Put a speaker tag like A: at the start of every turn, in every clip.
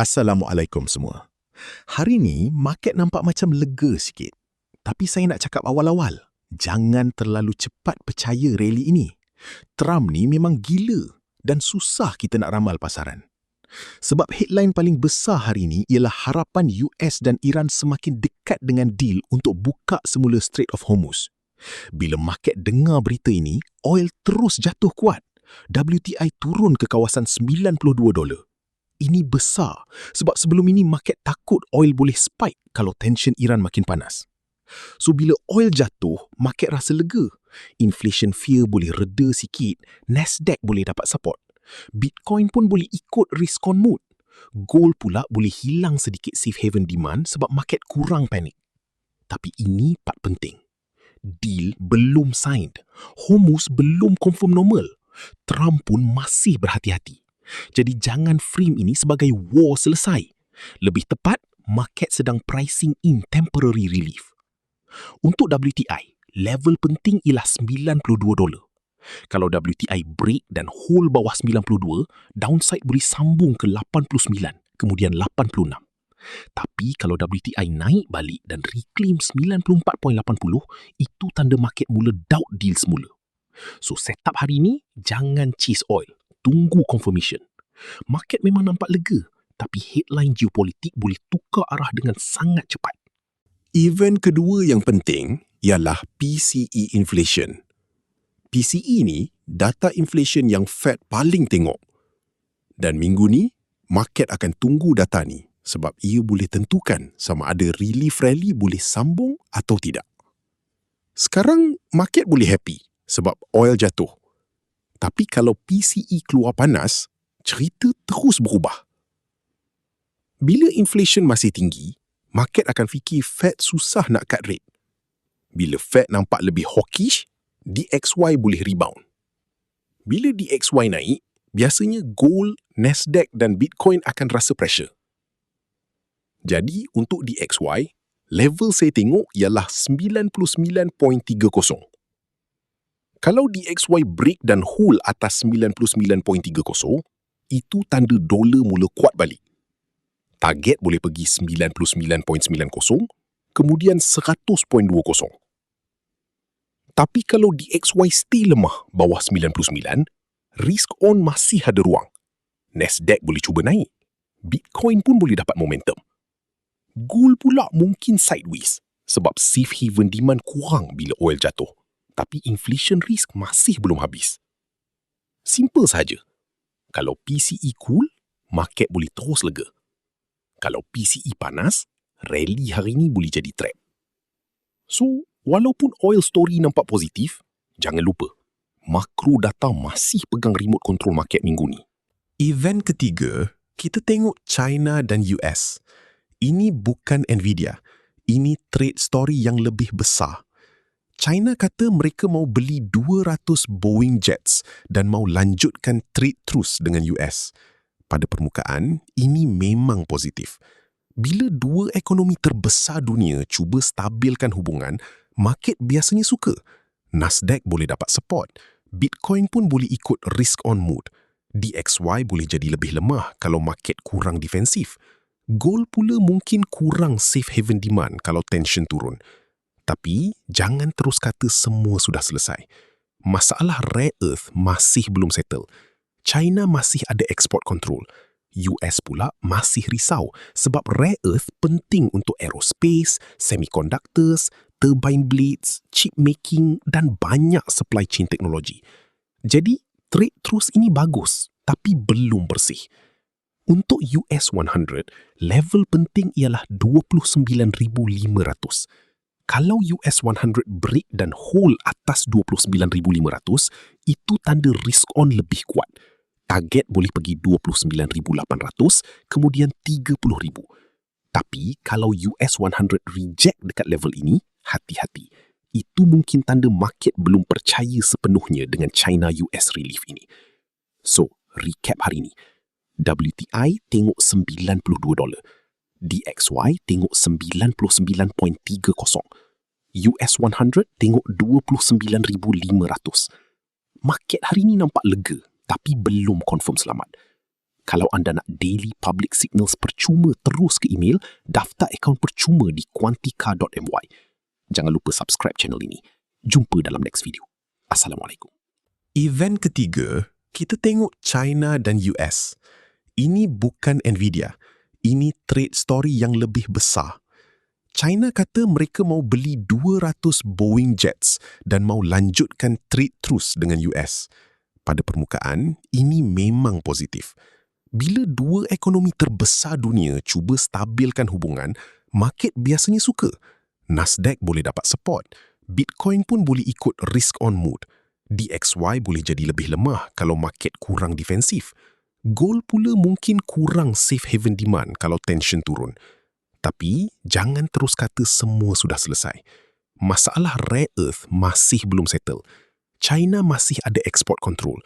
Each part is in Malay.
A: Assalamualaikum semua. Hari ni, market nampak macam lega sikit. Tapi saya nak cakap awal-awal, jangan terlalu cepat percaya rally ini. Trump ni memang gila dan susah kita nak ramal pasaran. Sebab headline paling besar hari ini ialah harapan US dan Iran semakin dekat dengan deal untuk buka semula Strait of Hormuz. Bila market dengar berita ini, oil terus jatuh kuat. WTI turun ke kawasan $92. Ini besar sebab sebelum ini market takut oil boleh spike kalau tension Iran makin panas. So bila oil jatuh, market rasa lega. Inflation fear boleh reda sikit, Nasdaq boleh dapat support. Bitcoin pun boleh ikut risk on mood. Gold pula boleh hilang sedikit safe haven demand sebab market kurang panik. Tapi ini part penting. Deal belum signed. Hormuz belum confirm normal. Trump pun masih berhati-hati. Jadi jangan frame ini sebagai war selesai. Lebih tepat, market sedang pricing in temporary relief. Untuk WTI, level penting ialah $92. Kalau WTI break dan hold bawah 92, downside boleh sambung ke 89, kemudian 86. Tapi kalau WTI naik balik dan reclaim 94.80, itu tanda market mula doubt deal semula. So setup hari ini, jangan chase oil. Tunggu confirmation. Market memang nampak lega, tapi headline geopolitik boleh tukar arah dengan sangat cepat.
B: Event kedua yang penting ialah PCE inflation. PCE ni data inflation yang Fed paling tengok. Dan minggu ni, market akan tunggu data ni sebab ia boleh tentukan sama ada relief rally boleh sambung atau tidak. Sekarang, market boleh happy sebab oil jatuh. Tapi kalau PCE keluar panas, cerita terus berubah. Bila inflation masih tinggi, market akan fikir Fed susah nak cut rate. Bila Fed nampak lebih hawkish, DXY boleh rebound. Bila DXY naik, biasanya gold, Nasdaq dan Bitcoin akan rasa pressure. Jadi, untuk DXY, level saya tengok ialah 99.30. Kalau DXY break dan hold atas 99.30, itu tanda dolar mula kuat balik. Target boleh pergi 99.90, kemudian 100.20. Tapi kalau DXY stay lemah bawah 99, risk on masih ada ruang. Nasdaq boleh cuba naik. Bitcoin pun boleh dapat momentum. Gold pula mungkin sideways sebab safe haven demand kurang bila oil jatuh. Tapi inflation risk masih belum habis. Simple saja. Kalau PCE cool, market boleh terus lega. Kalau PCE panas, rally hari ini boleh jadi trap. So, walaupun oil story nampak positif, jangan lupa, makro data masih pegang remote control market minggu ni.
A: Event ketiga, kita tengok China dan US. Ini bukan Nvidia. Ini trade story yang lebih besar. China kata mereka mau beli 200 Boeing jets dan mau lanjutkan trade terus dengan US. Pada permukaan, ini memang positif. Bila dua ekonomi terbesar dunia cuba stabilkan hubungan, market biasanya suka. Nasdaq boleh dapat support. Bitcoin pun boleh ikut risk on mood. DXY boleh jadi lebih lemah kalau market kurang defensif. Gold pula mungkin kurang safe haven demand kalau tension turun. Tapi, jangan terus kata semua sudah selesai. Masalah rare earth masih belum settle. China masih ada export control. US pula masih risau sebab rare earth penting untuk aerospace, semiconductors, turbine blades, chip making dan banyak supply chain teknologi. Jadi, trade terus ini bagus, tapi belum bersih. Untuk US 100, level penting ialah 29,500. Kalau US 100 break dan hold atas 29,500, itu tanda risk on lebih kuat. Target boleh pergi 29,800, kemudian 30,000. Tapi kalau US 100 reject dekat level ini, hati-hati. Itu mungkin tanda market belum percaya sepenuhnya dengan China-US relief ini. So, recap hari ini. WTI tengok $92. DXY tengok 99.30. US 100 tengok 29,500. Market hari ini nampak lega, tapi belum confirm selamat.
B: Kalau anda nak daily public signals percuma terus ke email, daftar akaun percuma di quantica.my. Jangan lupa subscribe channel ini. Jumpa dalam next video. Assalamualaikum.
A: Event ketiga, kita tengok China dan US. Ini bukan Nvidia. Ini trade story yang lebih besar. China kata mereka mau beli 200 Boeing jets dan mau lanjutkan trade terus dengan US. Pada permukaan, ini memang positif. Bila dua ekonomi terbesar dunia cuba stabilkan hubungan, market biasanya suka. Nasdaq boleh dapat support. Bitcoin pun boleh ikut risk-on mood. DXY boleh jadi lebih lemah kalau market kurang defensif. Gold pula mungkin kurang safe haven demand kalau tension turun. Tapi jangan terus kata semua sudah selesai. Masalah rare earth masih belum settle. China masih ada export control.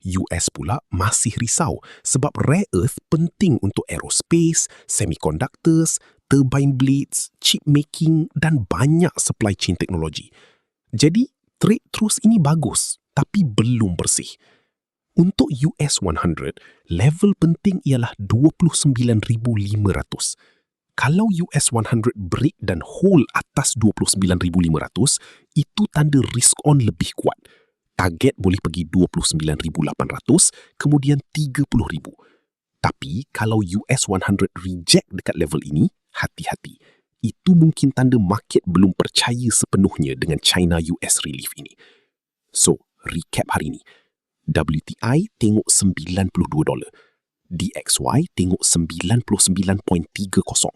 A: US pula masih risau sebab rare earth penting untuk aerospace, semiconductors, turbine blades, chip making dan banyak supply chain teknologi. Jadi, trade terus ini bagus tapi belum bersih. Untuk US 100, level penting ialah 29,500. Kalau US 100 break dan hold atas 29,500, itu tanda risk on lebih kuat. Target boleh pergi 29,800, kemudian 30,000. Tapi kalau US 100 reject dekat level ini, hati-hati. Itu mungkin tanda market belum percaya sepenuhnya dengan China-US relief ini. So, recap hari ini. WTI tengok $92. DXY tengok 99.30.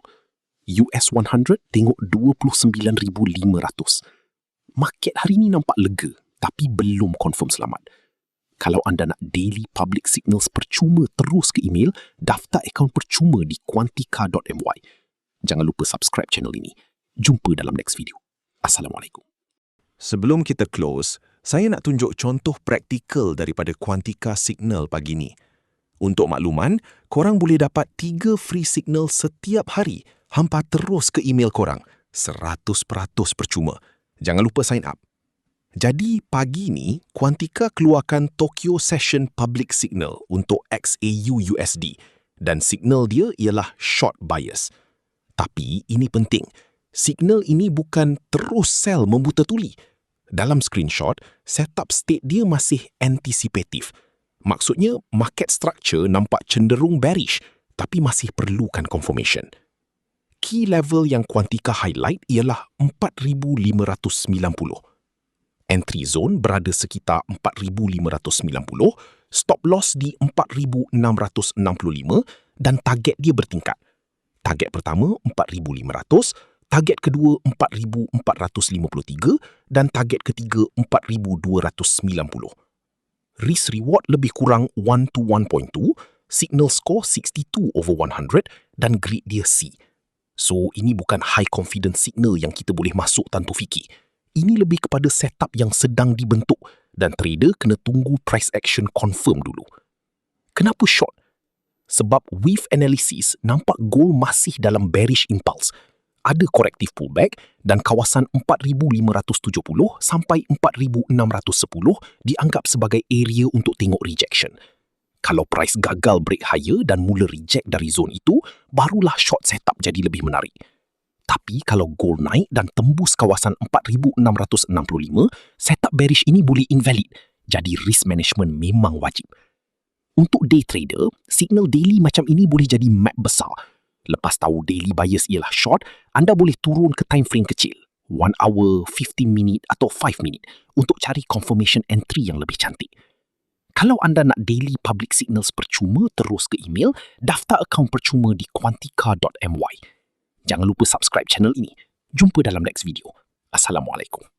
A: US 100 tengok 29,500. Market hari ini nampak lega, tapi belum confirm selamat. Kalau anda nak daily public signals percuma terus ke email, daftar akaun percuma di quantica.my. Jangan lupa subscribe channel ini. Jumpa dalam next video. Assalamualaikum.
C: Sebelum kita close, saya nak tunjuk contoh praktikal daripada Quantica Signal pagi ni. Untuk makluman, korang boleh dapat 3 free signal setiap hari. Hampa terus ke email korang. 100% percuma. Jangan lupa sign up. Jadi, pagi ni, Quantica keluarkan Tokyo Session Public Signal untuk XAU USD dan signal dia ialah short bias. Tapi, ini penting. Signal ini bukan terus sell membuta tuli. Dalam screenshot, setup state dia masih anticipative. Maksudnya, market structure nampak cenderung bearish, tapi masih perlukan confirmation. Key level yang Quantica highlight ialah 4,590. Entry zone berada sekitar 4,590, stop loss di 4,665 dan target dia bertingkat. Target pertama 4,500, target kedua 4,453 dan target ketiga 4,290. Risk reward lebih kurang 1 to 1.2, signal score 62/100 dan grade dia C. So, ini bukan high confidence signal yang kita boleh masuk tanpa fikir. Ini lebih kepada setup yang sedang dibentuk dan trader kena tunggu price action confirm dulu. Kenapa short? Sebab wave analysis nampak gold masih dalam bearish impulse. Ada corrective pullback dan kawasan 4,570 sampai 4,610 dianggap sebagai area untuk tengok rejection. Kalau price gagal break higher dan mula reject dari zone itu, barulah short setup jadi lebih menarik. Tapi kalau gold naik dan tembus kawasan 4,665, setup bearish ini boleh invalid. Jadi risk management memang wajib. Untuk day trader, signal daily macam ini boleh jadi map besar. Lepas tahu daily bias ialah short, anda boleh turun ke time frame kecil, 1 hour, 15 minit atau 5 minit untuk cari confirmation entry yang lebih cantik. Kalau anda nak daily public signals percuma terus ke email, daftar akaun percuma di quantica.my. Jangan lupa subscribe channel ini. Jumpa dalam next video. Assalamualaikum.